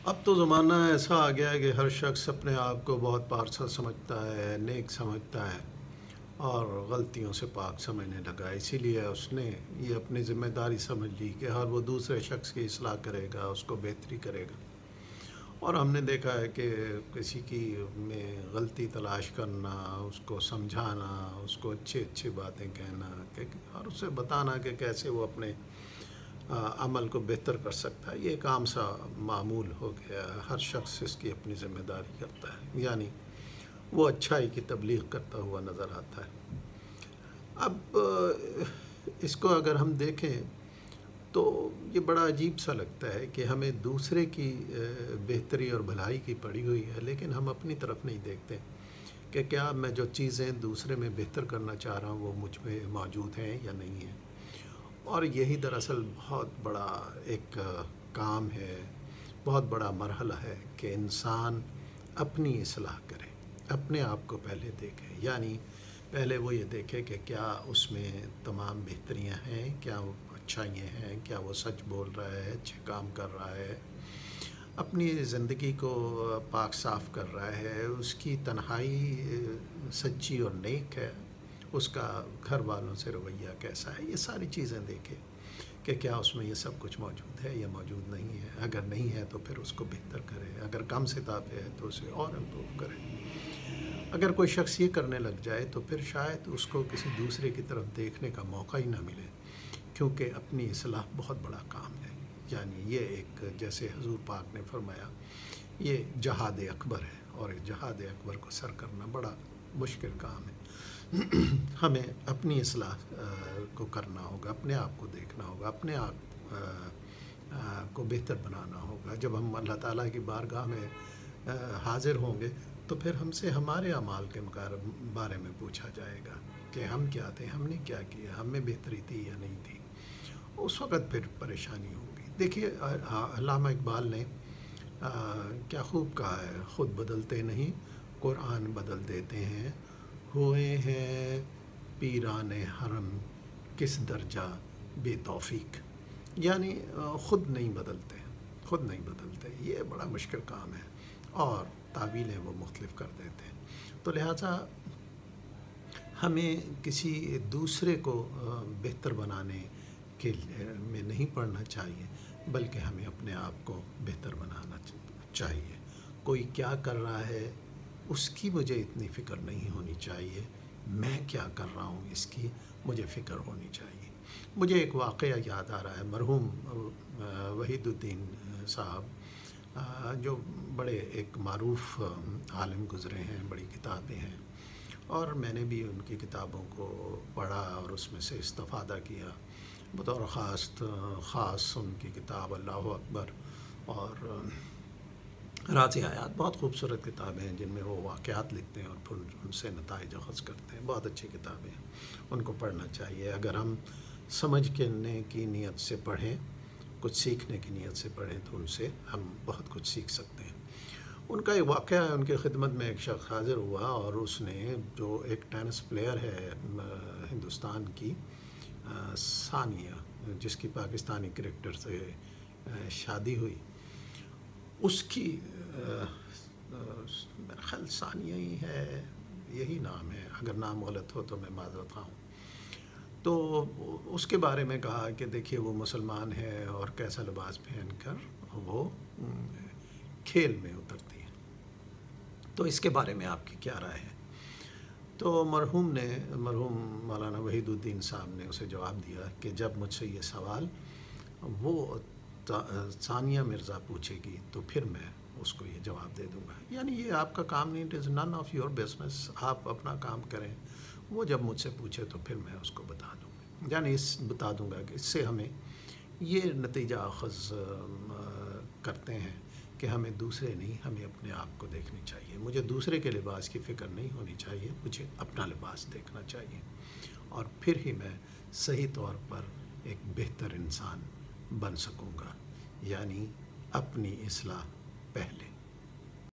اب تو زمانہ ایسا آ گیا ہے کہ ہر شخص اپنے آپ کو بہت پارسا سمجھتا ہے، نیک سمجھتا ہے اور غلطیوں سے پاک سمجھنے لگا. اسی لیے اس نے یہ اپنی ذمہ داری سمجھ لی کہ ہر وہ دوسرے شخص کی اصلاح کرے گا، اس کو بہتری کرے گا. اور ہم نے دیکھا ہے کہ کسی کی میں غلطی تلاش کرنا، اس کو سمجھانا، اس کو اچھی اچھی باتیں کہنا اور اسے بتانا کہ کیسے وہ اپنے عمل کو بہتر کر سکتا ہے، یہ ایک عام سا معمول ہو گیا ہے. ہر شخص اس کی اپنی ذمہ داری کرتا ہے، یعنی وہ اچھائی کی تبلیغ کرتا ہوا نظر آتا ہے. اب اس کو اگر ہم دیکھیں تو یہ بڑا عجیب سا لگتا ہے کہ ہمیں دوسرے کی بہتری اور بھلائی کی پڑی ہوئی ہے، لیکن ہم اپنی طرف نہیں دیکھتے کہ کیا میں جو چیزیں دوسرے میں بہتر کرنا چاہ رہا ہوں وہ مجھ میں موجود ہیں یا نہیں ہیں. اور یہی دراصل بہت بڑا ایک کام ہے، بہت بڑا مرحلہ ہے کہ انسان اپنی اصلاح کرے، اپنے آپ کو پہلے دیکھے. یعنی پہلے وہ یہ دیکھے کہ کیا اس میں تمام بہتریاں ہیں، کیا وہ اچھائیاں ہیں، کیا وہ سچ بول رہا ہے، اچھے کام کر رہا ہے، اپنی زندگی کو پاک صاف کر رہا ہے، اس کی تنہائی سچی اور نیک ہے، اس کا گھر والوں سے رویہ کیسا ہے. یہ ساری چیزیں دیکھے کہ کیا اس میں یہ سب کچھ موجود ہے یا موجود نہیں ہے. اگر نہیں ہے تو پھر اس کو بہتر کرے، اگر کم ستاپے ہے تو اسے اور امپروو کرے. اگر کوئی شخص یہ کرنے لگ جائے تو پھر شاید اس کو کسی دوسرے کی طرف دیکھنے کا موقع ہی نہ ملے، کیونکہ اپنی اصلاح بہت بڑا کام ہے. یعنی یہ ایک، جیسے حضور پاک نے فرمایا، یہ جہاد اکبر ہے، اور جہاد اکبر کو سر کرنا بڑا مشکل کام ہے. ہمیں اپنی اصلاح کو کرنا ہوگا، اپنے آپ کو دیکھنا ہوگا، اپنے آپ کو بہتر بنانا ہوگا. جب ہم اللہ تعالیٰ کی بارگاہ میں حاضر ہوں گے تو پھر ہم سے ہمارے اعمال کے بارے میں پوچھا جائے گا کہ ہم کیا تھے، ہم نے کیا کیا، ہم میں بہتری تھی یا نہیں تھی. اس وقت پھر پریشانی ہوگی. دیکھیے علامہ اقبال نے کیا خوب کہا ہے، خود بدلتے نہیں قرآن بدل دیتے ہیں، ہوئے ہیں پیران حرم کس درجہ بے توفیق. یعنی خود نہیں بدلتے، خود نہیں بدلتے. یہ بڑا مشکل کام ہے اور تعبیریں وہ مختلف کر دیتے ہیں. تو لہٰذا ہمیں کسی دوسرے کو بہتر بنانے کے میں نہیں پڑھنا چاہیے، بلکہ ہمیں اپنے آپ کو بہتر بنانا چاہیے. کوئی کیا کر رہا ہے اس کی مجھے اتنی فکر نہیں ہونی چاہیے، میں کیا کر رہا ہوں اس کی مجھے فکر ہونی چاہیے. مجھے ایک واقعہ یاد آ رہا ہے. مرحوم وحید الدین صاحب جو بڑے ایک معروف عالم گزرے ہیں، بڑی کتابیں ہیں، اور میں نے بھی ان کی کتابوں کو پڑھا اور اس میں سے استفادہ کیا. بطور خاص ان کی کتاب اللہ اکبر اور راز آیات، بہت خوبصورت کتابیں ہیں جن میں وہ واقعات لکھتے ہیں اور پھر ان سے نتائج اخذ کرتے ہیں. بہت اچھی کتابیں ہیں، ان کو پڑھنا چاہیے. اگر ہم سمجھ کرنے کی نیت سے پڑھیں، کچھ سیکھنے کی نیت سے پڑھیں تو ان سے ہم بہت کچھ سیکھ سکتے ہیں. ان کا ایک واقعہ ہے، ان کی خدمت میں ایک شخص حاضر ہوا اور اس نے، جو ایک ٹینس پلیئر ہے ہندوستان کی، ثانیہ، جس کی پاکستانی کرکٹر سے شادی ہوئی، اس کی میرا خیال ثانیہ ہی ہے، یہی نام ہے، اگر نام غلط ہو تو میں معذرت خواہ ہوں. تو اس کے بارے میں کہا کہ دیکھیے وہ مسلمان ہے اور کیسا لباس پہن کر وہ کھیل میں اترتی ہے، تو اس کے بارے میں آپ کی کیا رائے ہے. تو مرحوم مولانا وحید الدین صاحب نے اسے جواب دیا کہ جب مجھ سے یہ سوال وہ ثانیہ مرزا پوچھے گی تو پھر میں اس کو یہ جواب دے دوں گا. یعنی یہ آپ کا کام نہیں، it is none of your business, آپ اپنا کام کریں. وہ جب مجھ سے پوچھے تو پھر میں اس کو بتا دوں گا. یعنی بتا دوں گا کہ اس سے ہمیں یہ نتیجہ اخذ کرتے ہیں کہ ہمیں دوسرے نہیں، ہمیں اپنے آپ کو دیکھنی چاہیے. مجھے دوسرے کے لباس کی فکر نہیں ہونی چاہیے، مجھے اپنا لباس دیکھنا چاہیے، اور پھر ہی میں صحیح طور پر ایک بہتر انسان بن سکوں گا. یعنی اپنی اصلاح پہلے.